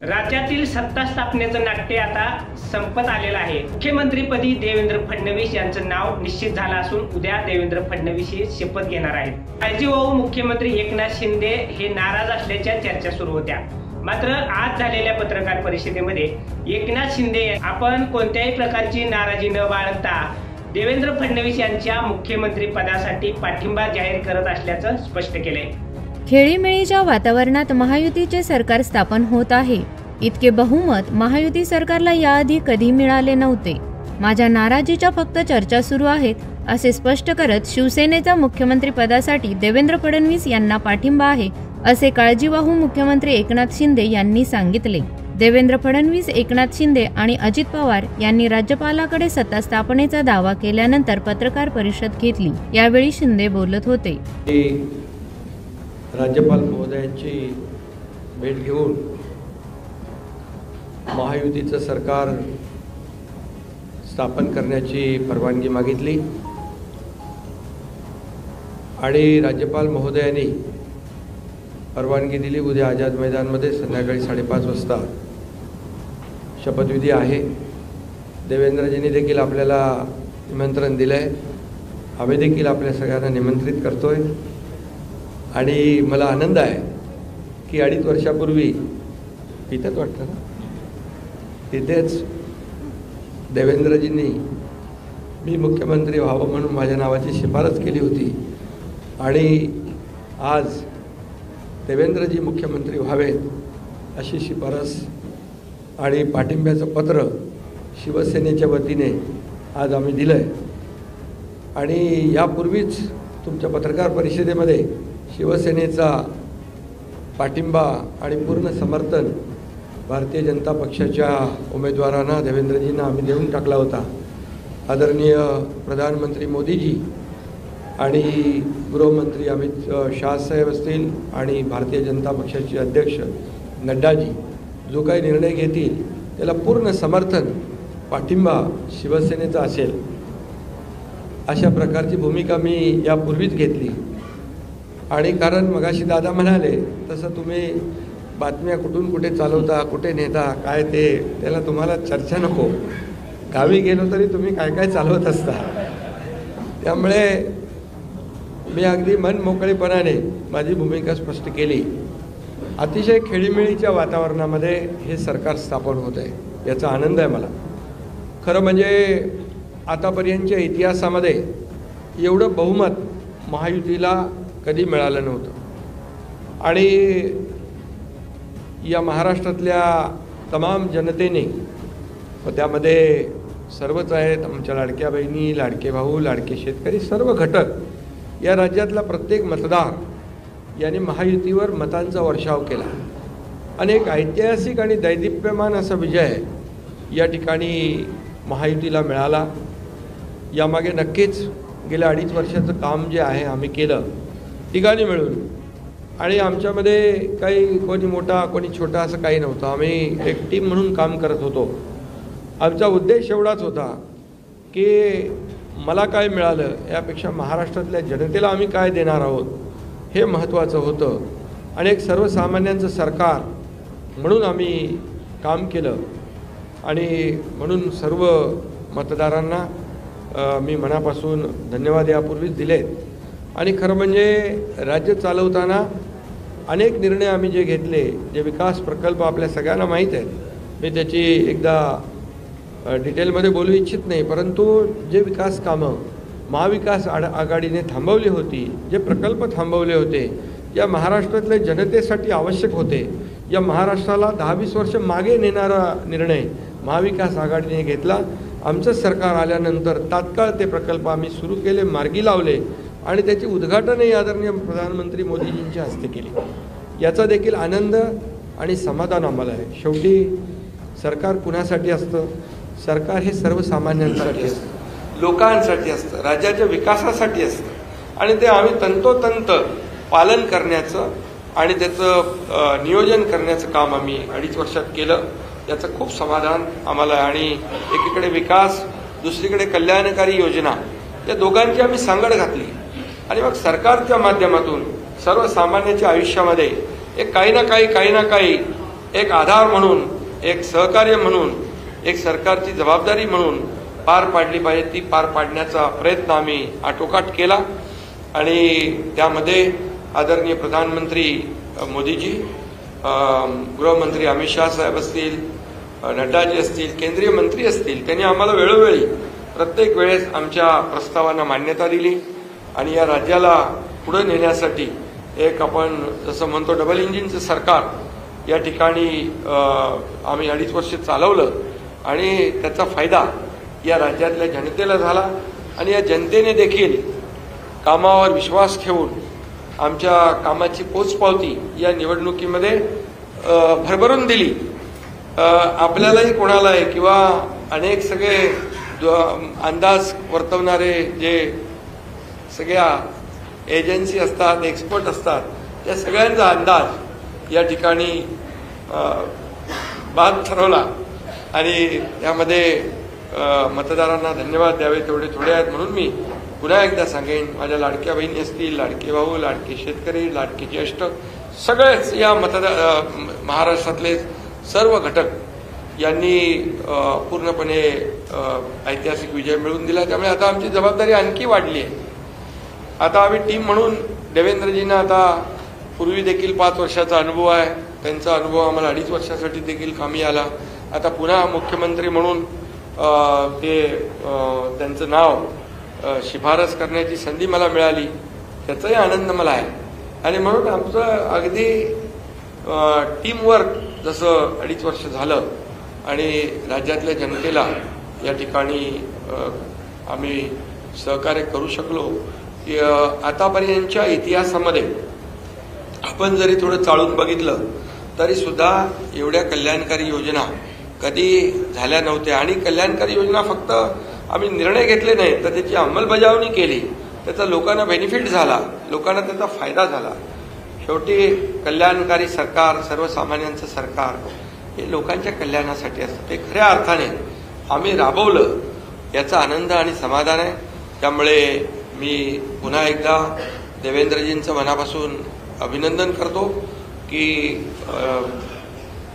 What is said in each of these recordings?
राज्यातील सत्ता स्थापनेचं नाट्य आता संपत आलेलं आहे। मुख्यमंत्रीपदी देवेंद्र फडणवीस यांचं नाव निश्चित झालं असून उद्या देवेंद्र फडणवीस हे शपथ घेणार आहेत। काळजीवाहू मुख्यमंत्री एकनाथ शिंदे हे नाराज असल्याच्या चर्चा सुरू होत्या। मात्र आज झालेल्या पत्रकार परिषदेमध्ये एकनाथ शिंदे आपण कोणत्याही प्रकारची नाराजी न बाळगता देवेंद्र फडणवीस यांच्या मुख्यमंत्री पदासाठी पाठिंबा जाहीर करत असल्याचं स्पष्ट केलंय। खेळीमेळीच्या वातावरणात महायुतीचे सरकार स्थापन होत आहे। इतके बहुमत महायुती सरकारला याआधी कधी मिळाले नव्हते। माझ्या नाराजीच्या फक्त चर्चा सुरू आहेत असे स्पष्ट करत शिवसेनेचा मुख्यमंत्री पदासाठी देवेंद्र फडणवीस यांना पाठिंबा आहे असे काळजीवाहू मुख्यमंत्री एकनाथ शिंदे यांनी सांगितले। देवेंद्र फडणवीस, एकनाथ शिंदे आणि अजित पवार यांनी राज्यपालाकडे सत्ता स्थापनेचा दावा केल्यानंतर पत्रकार परिषद घेतली। यावेळी शिंदे बोलत होते। राज्यपाल महोदयांची भेट घेऊन महायुतीचं सरकार स्थापन करण्याची परवानगी मागितली आणि राज्यपाल महोदयांनी परवानगी दिली। उद्या आझाद मैदानमध्ये संध्याकाळी 5:30 वाजता शपथविधी आहे। देवेंद्रजींनी देखील आपल्याला निमंत्रण दिलं आहे। आम्ही देखील आपल्या सगळ्यांना निमंत्रित करतोय आणि मला आनंद आहे की 2.5 वर्षापूर्वी इथंच वाटतं ना, तिथेच देवेंद्रजींनी मी मुख्यमंत्री व्हावं म्हणून माझ्या नावाची शिफारस केली होती आणि आज देवेंद्रजी मुख्यमंत्री व्हावेत अशी शिफारस आणि पाठिंब्याचं पत्र शिवसेनेच्या वतीने आज आम्ही दिलं आहे। आणि यापूर्वीच तुमच्या पत्रकार परिषदेमध्ये शिवसेनेचा पाठिंबा आणि पूर्ण समर्थन भारतीय जनता पक्षाच्या उमेदवारांना देवेंद्रजींना आम्ही देऊन टाकला होता। आदरणीय प्रधानमंत्री मोदीजी आणि गृहमंत्री अमित शाह साहेब असतील आणि भारतीय जनता पक्षाचे अध्यक्ष नड्डाजी जो काही निर्णय घेतील त्याला पूर्ण समर्थन पाठिंबा शिवसेनेचा असेल अशा प्रकारची भूमिका मी यापूर्वीच घेतली। आणि कारण मगाशी दादा म्हणाले तसं तुम्ही बातम्या कुठून कुठे चालवता, कुठे नेता, काय ते त्याला तुम्हाला चर्चा नको। गावी गेलो तरी तुम्ही काय काय चालवत असता। त्यामुळे मी अगदी मन मोकळेपणाने माझी भूमिका स्पष्ट केली। अतिशय खेळीमेळीच्या वातावरणामध्ये हे सरकार स्थापन होत आहे याचा आनंद आहे मला। खरं म्हणजे आतापर्यंतच्या इतिहासामध्ये एवढं बहुमत महायुतीला कधी मिळालं नव्हतं आणि या महाराष्ट्रातल्या तमाम जनतेने व त्यामध्ये सर्वच आहेत, आमच्या लाडक्या बहिणी, लाडके भाऊ, लाडके शेतकरी, सर्व घटक, या राज्यातला प्रत्येक मतदार याने महायुतीवर मतांचा वर्षाव केला आणि एक ऐतिहासिक आणि दैदिप्यमान असा विजय या ठिकाणी महायुतीला मिळाला। यामागे नक्कीच गेल्या 2.5 वर्षाचं काम जे आहे आम्ही केलं तिघांनी मिळून, आणि आमच्यामध्ये काही कोणी मोठा कोणी छोटा असं काही नव्हतं। आम्ही एक टीम म्हणून काम करत होतो। आमचा उद्देश एवढाच होता की मला काय मिळालं यापेक्षा महाराष्ट्रातल्या जनतेला आम्ही काय देणार आहोत हे महत्त्वाचं होतं आणि एक सर्वसामान्यांचं सरकार म्हणून आम्ही काम केलं। आणि म्हणून सर्व मतदारांना मी मनापासून धन्यवाद यापूर्वीच दिलेत। आणि खरं म्हणजे राज्य चालवताना अनेक निर्णय आम्ही जे घेतले, जे विकास प्रकल्प आपल्या सगळ्यांना माहीत आहेत, मी त्याची एकदा डिटेलमध्ये बोलू इच्छित नाही, परंतु जे विकास कामं महाविकास आघाडीने थांबवली होती, जे प्रकल्प थांबवले होते, या महाराष्ट्रातल्या जनतेसाठी आवश्यक होते, या महाराष्ट्राला 10-20 वर्ष मागे नेणारा निर्णय महाविकास आघाडीने घेतला। आमचं सरकार आल्यानंतर तात्काळ ते प्रकल्प आम्ही सुरू केले, मार्गी लावले आणि त्याचे उद्घाटनही आदरणीय प्रधानमंत्री मोदीजींच्या हस्ते केले। याचा देखील आनंद आणि समाधान आम्हाला आहे। शेवटी सरकार कुणासाठी असतं? सरकार हे सर्वसामान्यांसाठी असतं, लोकांसाठी असतं, राज्याच्या विकासासाठी असतं आणि ते आम्ही तंतोतंत पालन करण्याचं आणि त्याचं नियोजन करण्याचं काम आम्ही 2.5 वर्षात केलं। याचं खूप समाधान आम्हाला आहे आणि एकीकडे विकास, दुसरीकडे कल्याणकारी योजना, या दोघांची आम्ही सांगड घातली आणि मग सरकारच्या माध्यमातून सर्वसामान्यांच्या आयुष्यामध्ये एक काही ना काही एक आधार म्हणून, एक सहकार्य म्हणून, एक सरकारची जबाबदारी म्हणून पार पाडली पाहिजे, ती पार पाडण्याचा प्रयत्न आम्ही आटोकाट केला. आणि त्यामध्ये आदरणीय प्रधानमंत्री मोदीजी, गृहमंत्री अमित शाह साहेब असतील, नड्डाजी असतील, केंद्रीय मंत्री असतील, त्यांनी आम्हाला वेळोवेळी प्रत्येक वेळेस आमच्या प्रस्तावांना मान्यता दिली. आणि या राज्याला पुढे नेण्यासाठी एक आपण जसं म्हणतो डबल इंजिनचं सरकार या ठिकाणी आम्ही 2.5 वर्ष चालवलं आणि त्याचा फायदा या राज्यातल्या जनतेला झाला. आणि या जनतेने देखील कामावर विश्वास ठेवून आमच्या कामाची पोचपावती या निवडणुकीमध्ये भरभरून दिली. आपल्यालाही कोणालाही किंवा अनेक सगळे अंदाज वर्तवणारे जे सगळ्या एजन्सी असतात, एक्सपर्ट असतात, त्या सगळ्यांचा अंदाज या ठिकाणी बाद ठरवला. आणि त्यामध्ये मतदारांना धन्यवाद द्यावे तेवढे थोडे आहेत. म्हणून मी पुन्हा एकदा सांगेन, माझ्या लाडक्या बहिणी असतील, लाडके भाऊ, लाडके शेतकरी, लाडके ज्येष्ठ, सगळेच या महाराष्ट्रातले सर्व घटक यांनी पूर्णपणे ऐतिहासिक विजय मिळवून दिला. त्यामुळे आता आमची जबाबदारी आणखी वाढली आहे. आता आम्ही टीम म्हणून देवेंद्रजींना आता पूर्वी देखील 5 वर्षाचा अनुभव आहे, त्यांचा अनुभव आम्हाला 2.5 वर्षासाठी देखील कामी आला. आता पुन्हा मुख्यमंत्री म्हणून त्यांचं नाव शिफारस करण्याची संधी मला मिळाली, त्याचाही आनंद मला आहे. आणि म्हणून आमचं अगदी टीमवर्क जसं 2.5 वर्ष झालं आणि राज्यातल्या जनतेला या ठिकाणी आम्ही सहकार्य करू शकलो. की आतापर्यंतच्या इतिहासामध्ये आपण जरी थोडं चाळून बघितलं तरी सुद्धा एवढ्या कल्याणकारी योजना कधी झाल्या नव्हत्या. आणि कल्याणकारी योजना फक्त आम्ही निर्णय घेतले नाही, तर त्याची अंमलबजावणी केली, त्याचा लोकांना बेनिफिट झाला, लोकांना त्याचा फायदा झाला. शेवटी कल्याणकारी सरकार, सर्वसामान्यांचं सरकार हे लोकांच्या कल्याणासाठी असतं. ते खऱ्या अर्थाने आम्ही राबवलं याचा आनंद आणि समाधान आहे. त्यामुळे मी पुन्हा एकदा देवेंद्रजींचं मनापासून अभिनंदन करतो की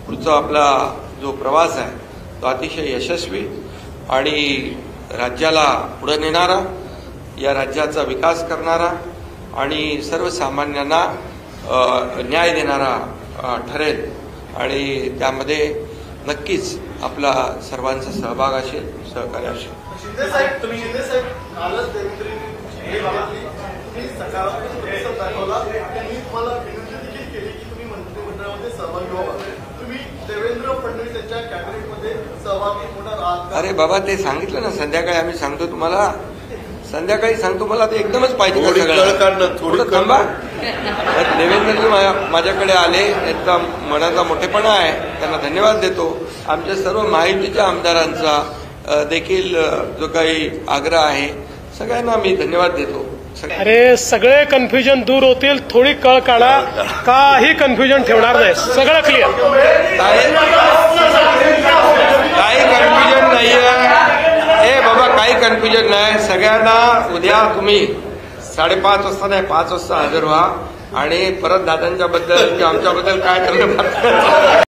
पुढचा आपला जो प्रवास आहे तो अतिशय यशस्वी आणि राज्याला पुढे नेणारा, या राज्याचा विकास करणारा आणि सर्वसामान्यांना न्याय देणारा ठरेल. आणि त्यामध्ये नक्कीच आपला सर्वांचा सहभाग असेल, सहकार्य असेल. अरे बाबा, ते सांगितलं ना संध्याकाळी, आम्ही सांगतो तुम्हाला, संध्याकाळी सांगतो. मला ते एकदमच पाहिजे थोडं थांबा. देवेंद्रजी माझ्याकडे आले, त्यांचा मनाचा मोठेपणा आहे, त्यांना धन्यवाद देतो. आमच्या सर्व महायुतीच्या आमदारांचा देखील जो काही आग्रह आहे सगळ्यांना मी धन्यवाद देतो. अरे सगळे कन्फ्युजन दूर होतील, थोडी कळ काढा, काही कन्फ्युजन ठेवणार नाही, सगळं क्लिअर. काही कन्फ्युजन नाही आहे. ए बाबा, काही कन्फ्युजन नाही. सगळ्यांना उद्या तुम्ही 5:30 वाजता नाही 5 वाजता हजर व्हा आणि परत दादांच्याबद्दल किंवा आमच्याबद्दल काय करणं